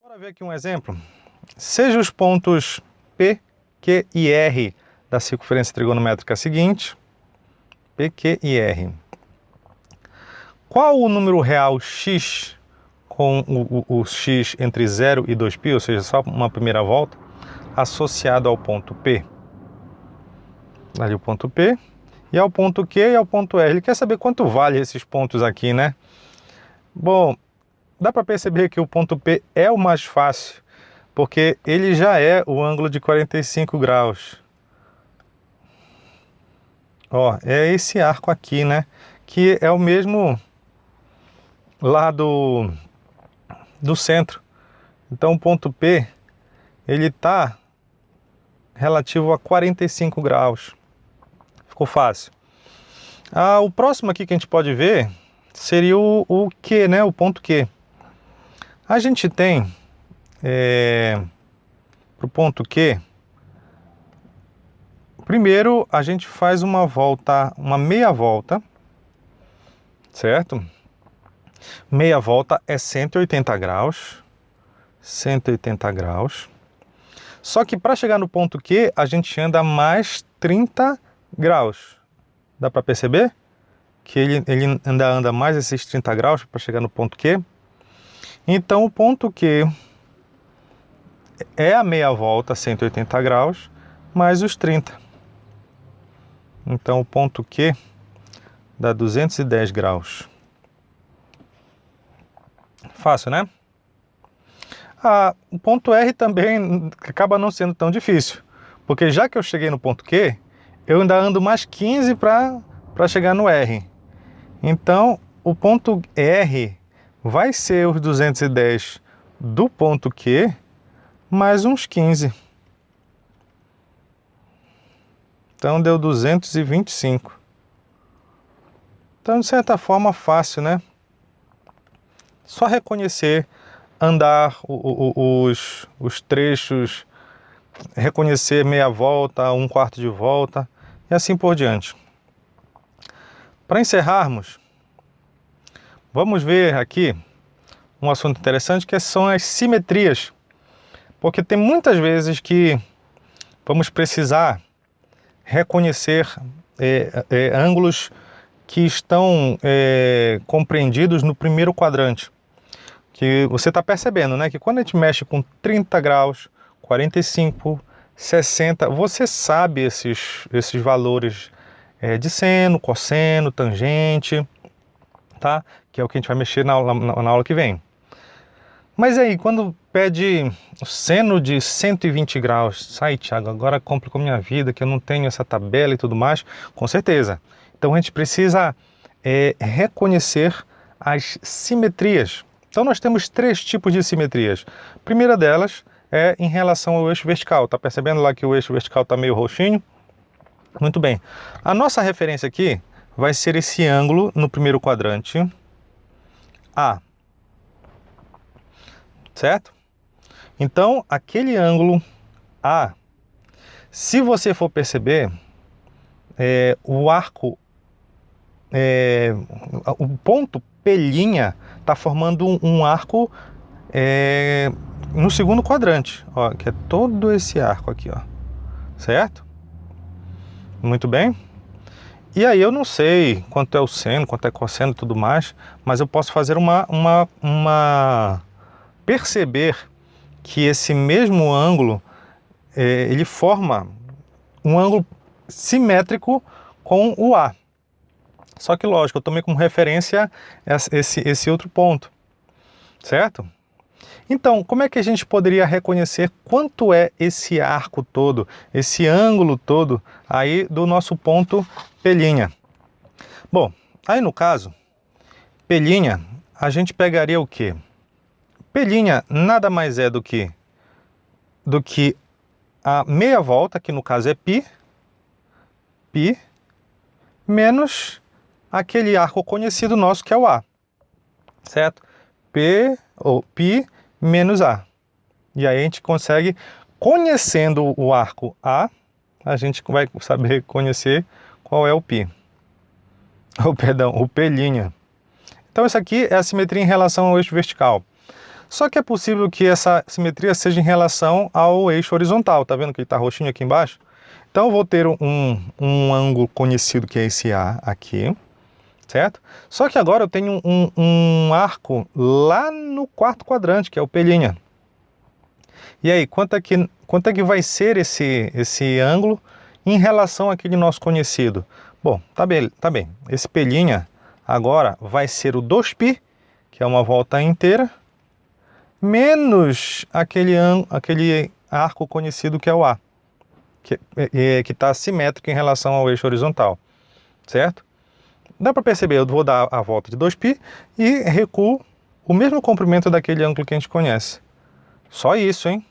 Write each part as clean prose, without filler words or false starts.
Bora ver aqui um exemplo. Seja os pontos P, Q e R da circunferência trigonométrica seguinte, P, Q e R. Qual o número real x com o x entre 0 e 2π, ou seja, só uma primeira volta, associado ao ponto P? Ali o ponto P, e ao ponto Q e ao ponto R. Ele quer saber quanto vale esses pontos aqui, né? Bom, dá para perceber que o ponto P é o mais fácil, porque ele já é o ângulo de 45 graus. Ó, é esse arco aqui, né? Que é o mesmo lá do centro. Então o ponto P, ele está relativo a 45 graus. Ficou fácil. O próximo aqui que a gente pode ver seria o Q, né? O ponto Q. A gente tem, para o ponto Q, primeiro a gente faz uma volta, uma meia volta, certo? Meia volta é 180 graus. 180 graus. Só que para chegar no ponto Q, a gente anda mais 30 graus. Dá para perceber? Que ele ainda anda mais esses 30 graus para chegar no ponto Q. Então o ponto Q é a meia volta, 180 graus, mais os 30. Então o ponto Q dá 210 graus. Fácil, né? O ponto R também acaba não sendo tão difícil, porque já que eu cheguei no ponto Q, eu ainda ando mais 15 para chegar no R. Então, o ponto R vai ser os 210 do ponto Q, mais uns 15. Então, deu 225. Então, de certa forma, fácil, né? Só reconhecer, andar os trechos, reconhecer meia volta, um quarto de volta e assim por diante. Para encerrarmos, vamos ver aqui um assunto interessante que são as simetrias, porque tem muitas vezes que vamos precisar reconhecer ângulos que estão compreendidos no primeiro quadrante. Que você está percebendo, né? Que quando a gente mexe com 30 graus, 45, 60, você sabe esses valores de seno, cosseno, tangente, tá? Que é o que a gente vai mexer na aula que vem. Mas aí, quando pede o seno de 120 graus, sai, Thiago, agora complicou minha vida, que eu não tenho essa tabela e tudo mais, com certeza. Então a gente precisa reconhecer as simetrias. Então nós temos três tipos de simetrias. A primeira delas é em relação ao eixo vertical. Está percebendo lá que o eixo vertical está meio roxinho? Muito bem. A nossa referência aqui vai ser esse ângulo no primeiro quadrante, A. Certo? Então, aquele ângulo A, se você for perceber, o arco, o ponto P' está formando um arco no segundo quadrante, ó, que é todo esse arco aqui, ó, certo? Muito bem. E aí eu não sei quanto é o seno, quanto é cosseno e tudo mais, mas eu posso fazer perceber que esse mesmo ângulo, ele forma um ângulo simétrico com o A. Só que, lógico, eu tomei como referência esse outro ponto, certo? Então, como é que a gente poderia reconhecer quanto é esse arco todo, esse ângulo todo aí do nosso ponto P'? Bom, aí no caso, P', a gente pegaria o quê? P' nada mais é do que a meia volta, que no caso é π, menos aquele arco conhecido nosso que é o A, certo? P ou π menos A. E aí a gente consegue, conhecendo o arco A, a gente vai saber conhecer qual é o π. O P'. Então isso aqui é a simetria em relação ao eixo vertical. Só que é possível que essa simetria seja em relação ao eixo horizontal. Tá vendo que ele está roxinho aqui embaixo? Então eu vou ter um ângulo conhecido que é esse A aqui, certo? Só que agora eu tenho um arco lá no quarto quadrante, que é o P'. E aí, quanto é que vai ser esse ângulo em relação àquele nosso conhecido? Bom, tá bem. Esse P' agora vai ser o 2π, que é uma volta inteira, menos aquele arco conhecido que é o A, que está simétrico em relação ao eixo horizontal, certo? Dá para perceber, eu vou dar a volta de 2π e recuo o mesmo comprimento daquele ângulo que a gente conhece. Só isso, hein?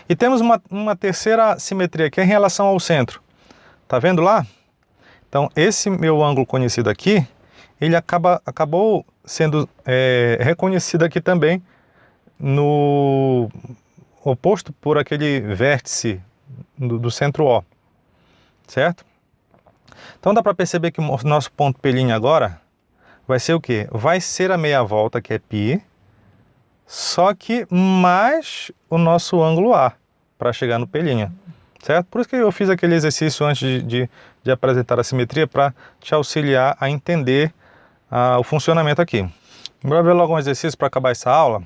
E temos uma terceira simetria, que é em relação ao centro. Tá vendo lá? Então, esse meu ângulo conhecido aqui, ele acabou sendo reconhecido aqui também, no oposto por aquele vértice do centro O, certo? Então dá para perceber que o nosso ponto P' agora vai ser o quê? Vai ser a meia volta, que é π, só que mais o nosso ângulo A, para chegar no P', certo? Por isso que eu fiz aquele exercício antes de apresentar a simetria, para te auxiliar a entender o funcionamento aqui. Bora ver logo um exercício para acabar essa aula.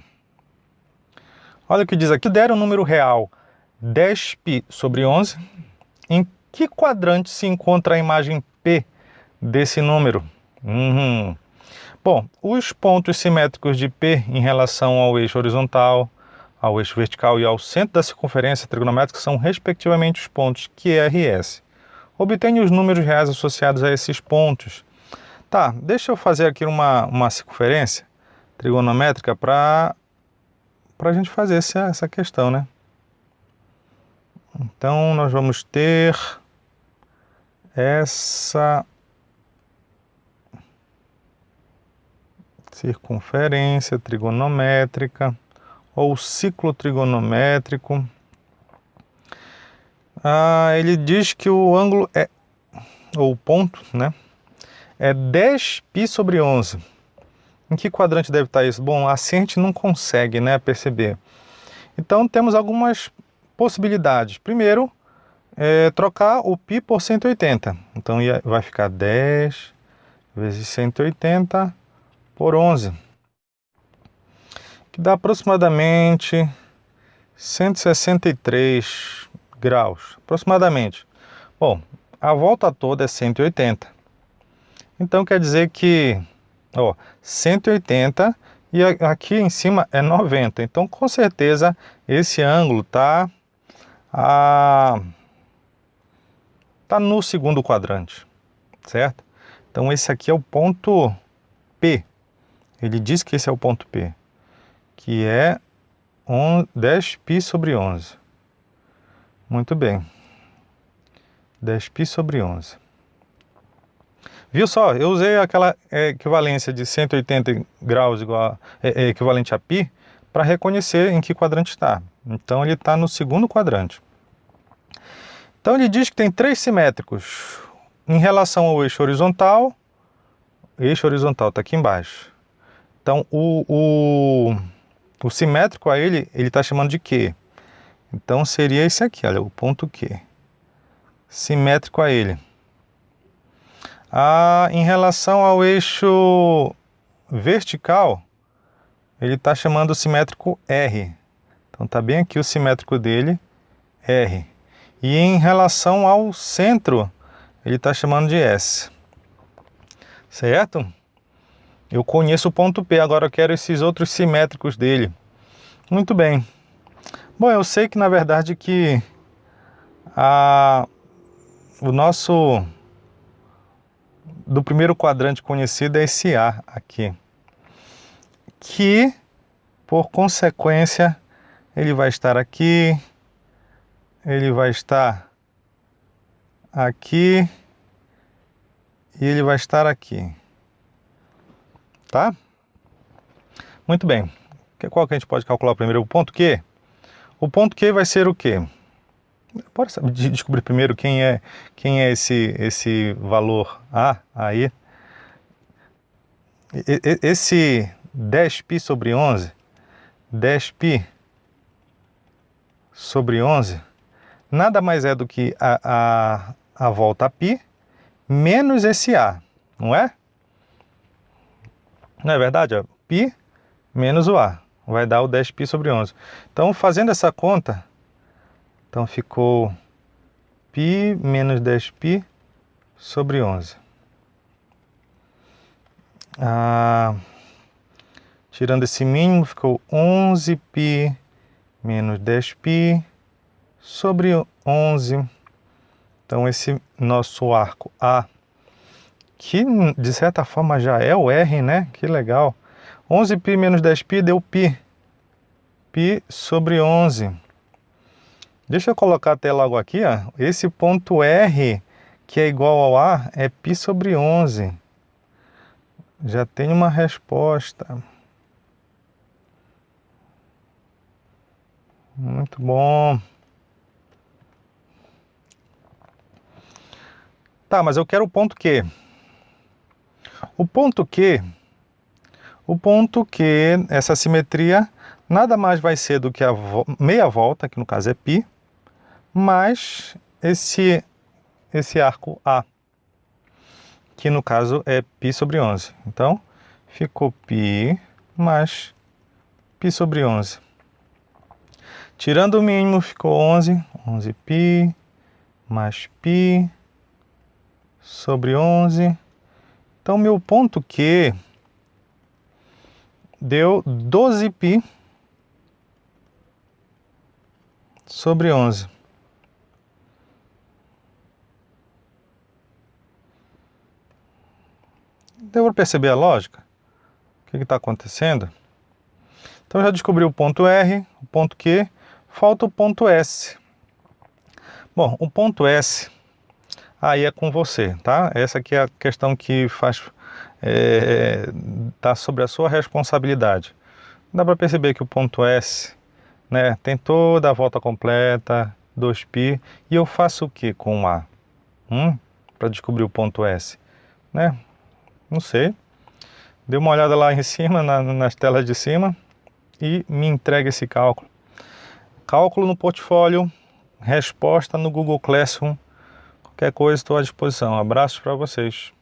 Olha o que diz aqui. Considera um número real 10π/11. Em que quadrante se encontra a imagem P desse número? Bom, os pontos simétricos de P em relação ao eixo horizontal, ao eixo vertical e ao centro da circunferência trigonométrica são respectivamente os pontos QR e S. Obtenha os números reais associados a esses pontos. Tá, deixa eu fazer aqui uma circunferência trigonométrica para a gente fazer essa questão, né? Então, nós vamos ter essa circunferência trigonométrica ou ciclo trigonométrico. Ele diz que o ângulo ou o ponto, né, é 10π/11. Em que quadrante deve estar isso? Bom, assim a gente não consegue, né, perceber. Então temos algumas possibilidades. Primeiro, trocar o π por 180. Então vai ficar 10 vezes 180 por 11, que dá aproximadamente 163 graus, aproximadamente. Bom, a volta toda é 180. Então quer dizer que 180 e aqui em cima é 90. Então com certeza esse ângulo tá no segundo quadrante, certo? Então esse aqui é o ponto P. Ele diz que esse é o ponto P, que é 10π/11. Muito bem. 10π/11. Viu só? Eu usei aquela equivalência de 180 graus equivalente a π para reconhecer em que quadrante está. Então ele está no segundo quadrante. Então ele diz que tem três simétricos em relação ao eixo horizontal. O eixo horizontal está aqui embaixo. Então o simétrico a ele está chamando de Q. Então seria esse aqui, olha, o ponto Q. Simétrico a ele. Em relação ao eixo vertical, ele está chamando o simétrico R. Então está bem aqui o simétrico dele, R. E em relação ao centro, ele está chamando de S. Certo? Eu conheço o ponto P, agora eu quero esses outros simétricos dele. Muito bem. Bom, eu sei que na verdade que o nosso do primeiro quadrante conhecido é esse A aqui, que por consequência ele vai estar aqui, ele vai estar aqui e ele vai estar aqui, tá? Muito bem. Qual que a gente pode calcular primeiro? O ponto Q? O ponto Q vai ser o quê? Pode descobrir primeiro quem é esse valor A aí. Esse 10π/11, 10π sobre 11 nada mais é do que a volta a π menos esse A, não é? Não é verdade? Ó, π menos o A vai dar o 10π sobre 11. Então, fazendo essa conta, então ficou π menos 10π sobre 11. Tirando esse mínimo, ficou 11π menos 10π sobre 11. Então, esse nosso arco A, que de certa forma já é o R, né? Que legal. 11π menos 10π deu π. π sobre 11. Deixa eu colocar até logo aqui, ó. Esse ponto R, que é igual ao A, é π sobre 11. Já tem uma resposta. Muito bom. Tá, mas eu quero o ponto Q. O ponto Q, essa simetria, nada mais vai ser do que a meia volta, que no caso é π, mais esse arco A, que no caso é π sobre 11. Então, ficou π mais π sobre 11. Tirando o mínimo, ficou 11. 11π mais π sobre 11. Então, meu ponto Q deu 12π sobre 11. Deu para perceber a lógica? O que está acontecendo? Então, já descobri o ponto R, o ponto Q, falta o ponto S. Bom, o ponto S, aí é com você, tá? Essa aqui é a questão que tá sobre a sua responsabilidade. Dá para perceber que o ponto S, né, tem toda a volta completa, 2π, e eu faço o que com o A? Para descobrir o ponto S, né? Não sei. Dê uma olhada lá em cima, nas telas de cima, e me entregue esse cálculo. Cálculo no portfólio, resposta no Google Classroom. Qualquer coisa, estou à disposição. Abraços para vocês.